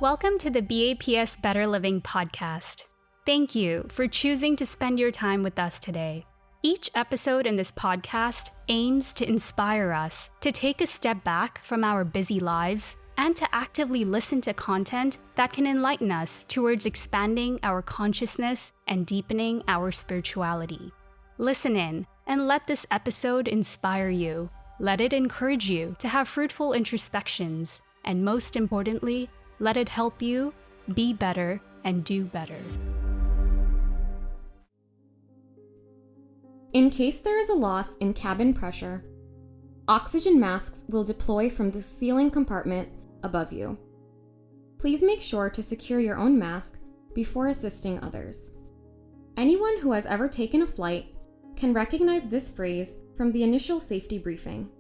Welcome to the BAPS Better Living podcast. Thank you for choosing to spend your time with us today. Each episode in this podcast aims to inspire us to take a step back from our busy lives and to actively listen to content that can enlighten us towards expanding our consciousness and deepening our spirituality. Listen in and let this episode inspire you. Let it encourage you to have fruitful introspections, and most importantly, let it help you be better and do better. In case there is a loss in cabin pressure, oxygen masks will deploy from the ceiling compartment above you. Please make sure to secure your own mask before assisting others. Anyone who has ever taken a flight can recognize this phrase from the initial safety briefing.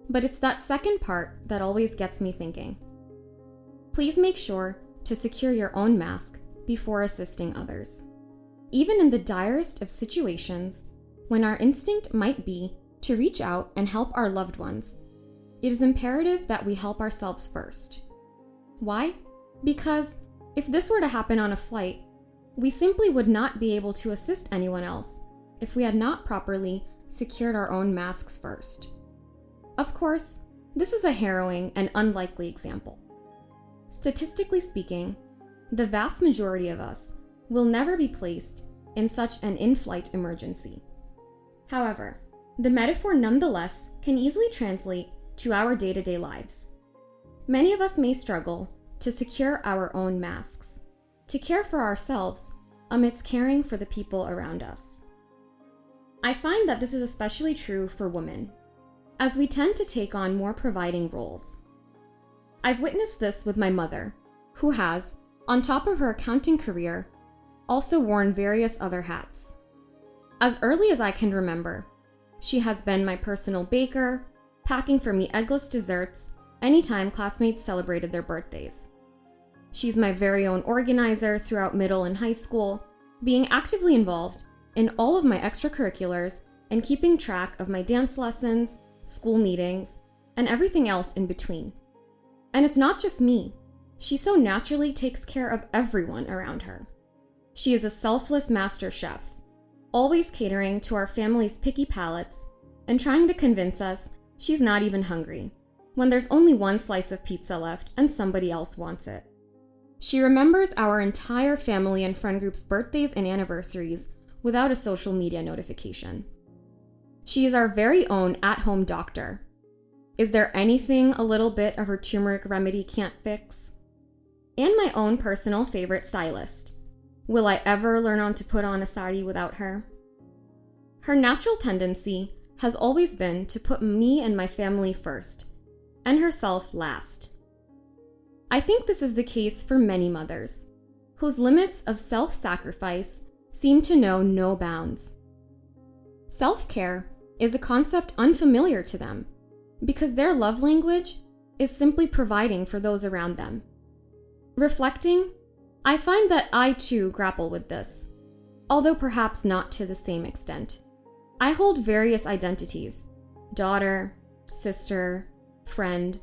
But it's that second part that always gets me thinking. Please make sure to secure your own mask before assisting others. Even in the direst of situations, when our instinct might be to reach out and help our loved ones, it is imperative that we help ourselves first. Why? Because if this were to happen on a flight, we simply would not be able to assist anyone else if we had not properly secured our own masks first. Of course, this is a harrowing and unlikely example. Statistically speaking, the vast majority of us will never be placed in such an in-flight emergency. However, the metaphor nonetheless can easily translate to our day-to-day lives. Many of us may struggle to secure our own masks, to care for ourselves amidst caring for the people around us. I find that this is especially true for women, as we tend to take on more providing roles. I've witnessed this with my mother, who has, on top of her accounting career, also worn various other hats. As early as I can remember, she has been my personal baker, packing for me eggless desserts anytime classmates celebrated their birthdays. She's my very own organizer throughout middle and high school, being actively involved in all of my extracurriculars and keeping track of my dance lessons, school meetings, and everything else in between. And it's not just me. She so naturally takes care of everyone around her. She is a selfless master chef, always catering to our family's picky palates and trying to convince us she's not even hungry when there's only one slice of pizza left and somebody else wants it. She remembers our entire family and friend group's birthdays and anniversaries without a social media notification. She is our very own at-home doctor. Is there anything a little bit of her turmeric remedy can't fix? And my own personal favorite stylist. Will I ever learn on to put on a sari without her? Her natural tendency has always been to put me and my family first, and herself last. I think this is the case for many mothers, whose limits of self-sacrifice seem to know no bounds. Self-care is a concept unfamiliar to them, because their love language is simply providing for those around them. Reflecting, I find that I too grapple with this, although perhaps not to the same extent. I hold various identities: daughter, sister, friend,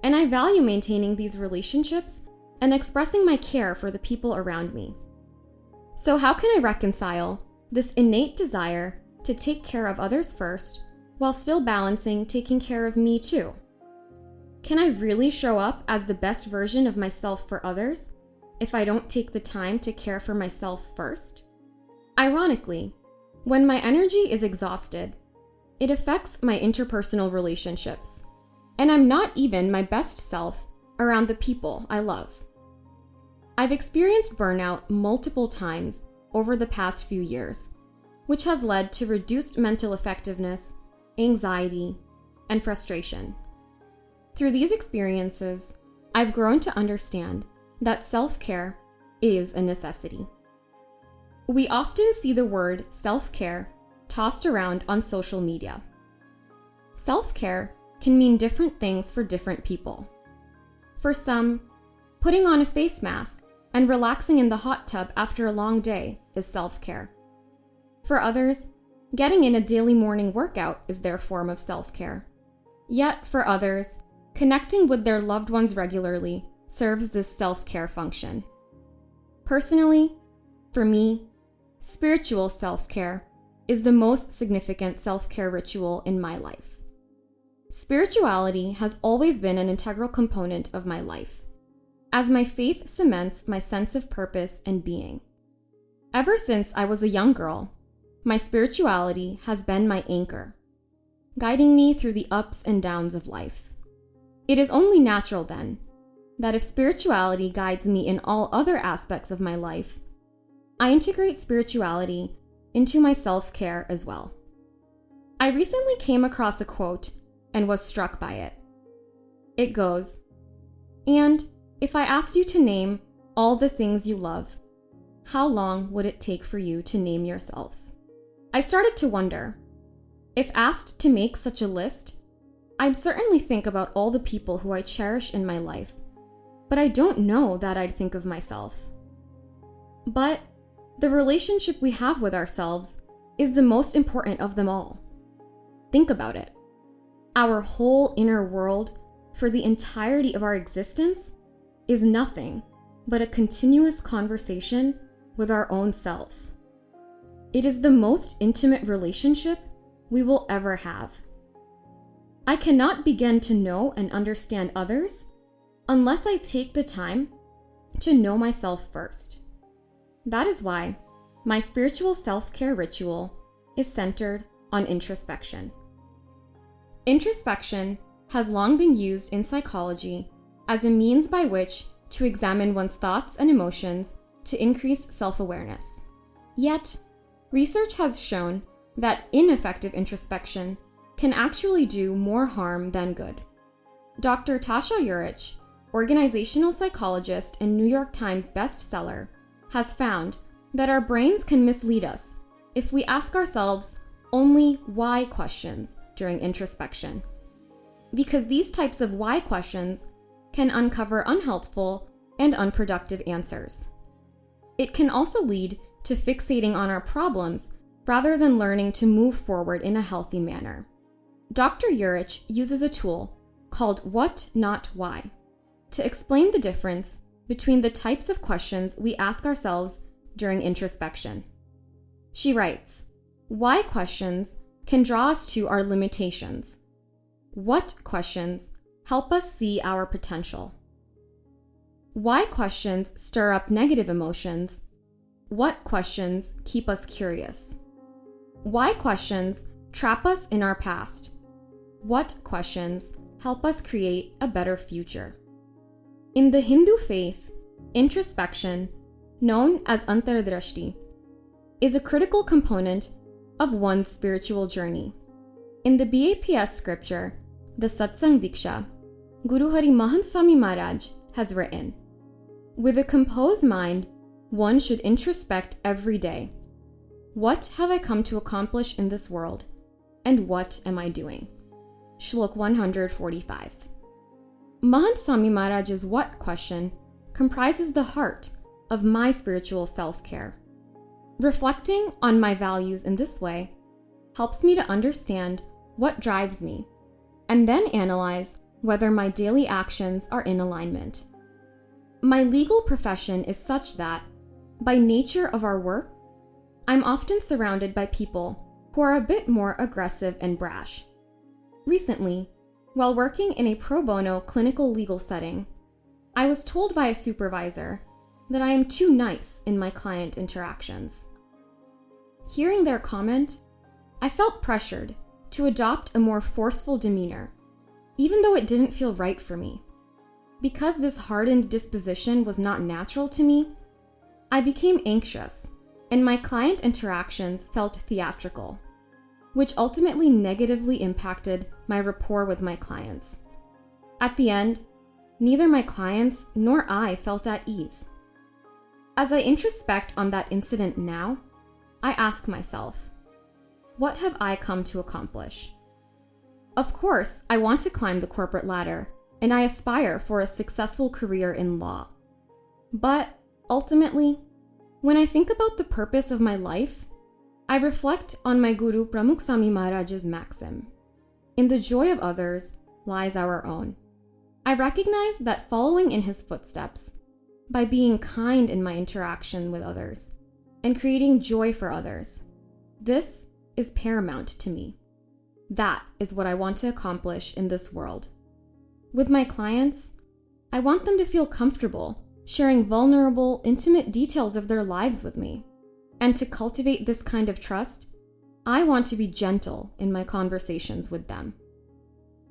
and I value maintaining these relationships and expressing my care for the people around me. So how can I reconcile this innate desire to take care of others first while still balancing taking care of me too? Can I really show up as the best version of myself for others if I don't take the time to care for myself first? Ironically, when my energy is exhausted, it affects my interpersonal relationships, and I'm not even my best self around the people I love. I've experienced burnout multiple times over the past few years, which has led to reduced mental effectiveness, anxiety, and frustration. Through these experiences, I've grown to understand that self-care is a necessity. We often see the word self-care tossed around on social media. Self-care can mean different things for different people. For some, putting on a face mask and relaxing in the hot tub after a long day is self-care. For others, getting in a daily morning workout is their form of self-care. Yet, for others, connecting with their loved ones regularly serves this self-care function. Personally, for me, spiritual self-care is the most significant self-care ritual in my life. Spirituality has always been an integral component of my life, as my faith cements my sense of purpose and being. Ever since I was a young girl, my spirituality has been my anchor, guiding me through the ups and downs of life. It is only natural, then, that if spirituality guides me in all other aspects of my life, I integrate spirituality into my self-care as well. I recently came across a quote and was struck by it. It goes, "And if I asked you to name all the things you love, how long would it take for you to name yourself?" I started to wonder, if asked to make such a list, I'd certainly think about all the people who I cherish in my life, but I don't know that I'd think of myself. But the relationship we have with ourselves is the most important of them all. Think about it. Our whole inner world for the entirety of our existence is nothing but a continuous conversation with our own self. It is the most intimate relationship we will ever have. I cannot begin to know and understand others unless I take the time to know myself first. That is why my spiritual self-care ritual is centered on introspection. Introspection has long been used in psychology as a means by which to examine one's thoughts and emotions to increase self-awareness. Yet, research has shown that ineffective introspection can actually do more harm than good. Dr. Tasha Eurich, organizational psychologist and New York Times bestseller, has found that our brains can mislead us if we ask ourselves only why questions during introspection, because these types of why questions can uncover unhelpful and unproductive answers. It can also lead to fixating on our problems rather than learning to move forward in a healthy manner. Dr. Eurich uses a tool called What Not Why to explain the difference between the types of questions we ask ourselves during introspection. She writes, "Why questions can draw us to our limitations. What questions help us see our potential. Why questions stir up negative emotions. What questions keep us curious. Why questions trap us in our past. What questions help us create a better future." In the Hindu faith, introspection, known as antardrashti, is a critical component of one's spiritual journey. In the BAPS scripture, the Satsang Diksha, Guru Hari Mahant Swami Maharaj has written, "With a composed mind, one should introspect every day. What have I come to accomplish in this world, and what am I doing?" Shlok 145. Mahant Swami Maharaj's what question comprises the heart of my spiritual self-care. Reflecting on my values in this way helps me to understand what drives me, and then analyze whether my daily actions are in alignment. My legal profession is such that, by nature of our work, I'm often surrounded by people who are a bit more aggressive and brash. Recently, while working in a pro bono clinical legal setting, I was told by a supervisor that I am too nice in my client interactions. Hearing their comment, I felt pressured to adopt a more forceful demeanor, even though it didn't feel right for me. Because this hardened disposition was not natural to me, I became anxious, and my client interactions felt theatrical, which ultimately negatively impacted my rapport with my clients. At the end, neither my clients nor I felt at ease. As I introspect on that incident now, I ask myself, what have I come to accomplish? Of course, I want to climb the corporate ladder, and I aspire for a successful career in law. But ultimately, when I think about the purpose of my life, I reflect on my Guru Pramukh Swami Maharaj's maxim, "In the joy of others lies our own." I recognize that following in his footsteps, by being kind in my interaction with others and creating joy for others, this is paramount to me. That is what I want to accomplish in this world. With my clients, I want them to feel comfortable sharing vulnerable, intimate details of their lives with me. And to cultivate this kind of trust, I want to be gentle in my conversations with them.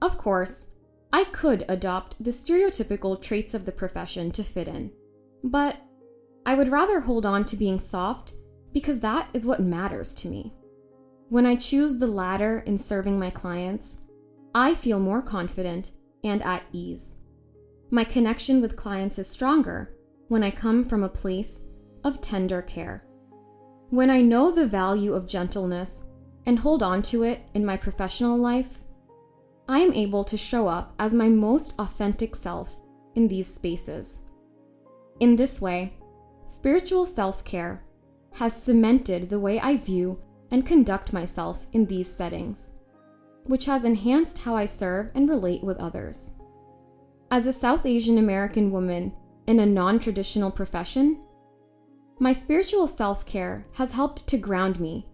Of course, I could adopt the stereotypical traits of the profession to fit in, but I would rather hold on to being soft because that is what matters to me. When I choose the latter in serving my clients, I feel more confident and at ease. My connection with clients is stronger when I come from a place of tender care. When I know the value of gentleness and hold on to it in my professional life, I am able to show up as my most authentic self in these spaces. In this way, spiritual self-care has cemented the way I view and conduct myself in these settings, which has enhanced how I serve and relate with others. As a South Asian American woman in a non-traditional profession, my spiritual self-care has helped to ground me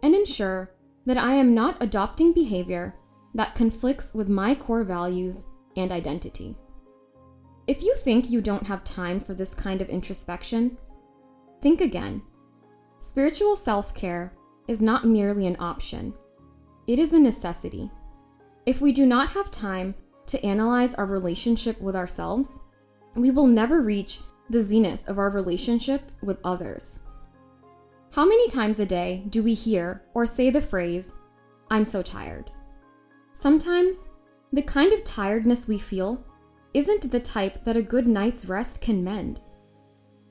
and ensure that I am not adopting behavior that conflicts with my core values and identity. If you think you don't have time for this kind of introspection, think again. Spiritual self-care is not merely an option. It is a necessity. If we do not have time to analyze our relationship with ourselves, we will never reach the zenith of our relationship with others. How many times a day do we hear or say the phrase, "I'm so tired"? Sometimes, the kind of tiredness we feel isn't the type that a good night's rest can mend.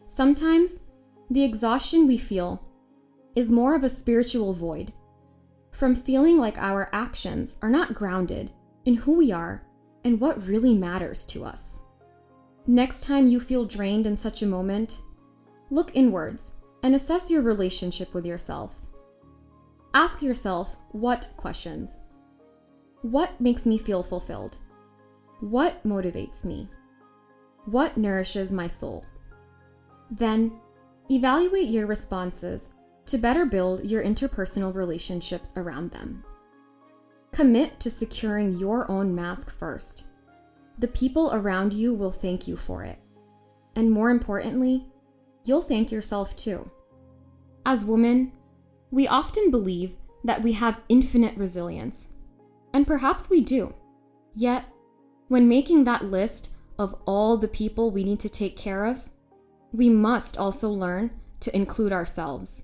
Sometimes, the exhaustion we feel is more of a spiritual void, from feeling like our actions are not grounded in who we are and what really matters to us. Next time you feel drained in such a moment, look inwards and assess your relationship with yourself. Ask yourself what questions. What makes me feel fulfilled? What motivates me? What nourishes my soul? Then, evaluate your responses to better build your interpersonal relationships around them. Commit to securing your own mask first. The people around you will thank you for it. And more importantly, you'll thank yourself too. As women, we often believe that we have infinite resilience, and perhaps we do. Yet, when making that list of all the people we need to take care of, we must also learn to include ourselves.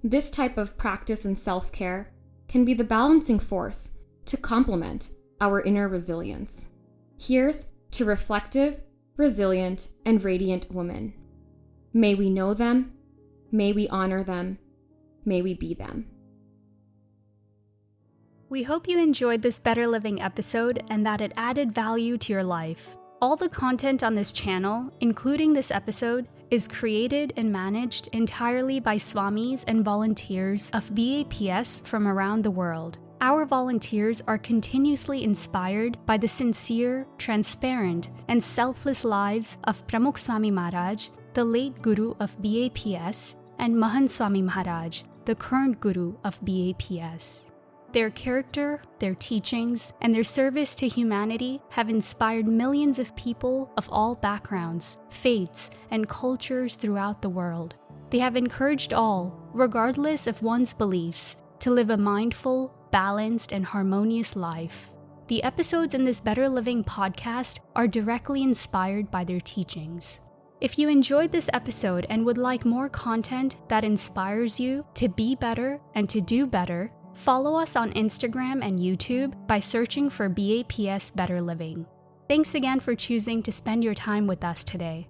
This type of practice and self-care can be the balancing force to complement our inner resilience. Here's to reflective, resilient, and radiant women. May we know them, may we honor them, may we be them. We hope you enjoyed this Better Living episode and that it added value to your life. All the content on this channel, including this episode, is created and managed entirely by Swamis and volunteers of BAPS from around the world. Our volunteers are continuously inspired by the sincere, transparent, and selfless lives of Pramukh Swami Maharaj, the late Guru of BAPS, and Mahant Swami Maharaj, the current Guru of BAPS. Their character, their teachings, and their service to humanity have inspired millions of people of all backgrounds, faiths, and cultures throughout the world. They have encouraged all, regardless of one's beliefs, to live a mindful, balanced, and harmonious life. The episodes in this Better Living podcast are directly inspired by their teachings. If you enjoyed this episode and would like more content that inspires you to be better and to do better, follow us on Instagram and YouTube by searching for BAPS Better Living. Thanks again for choosing to spend your time with us today.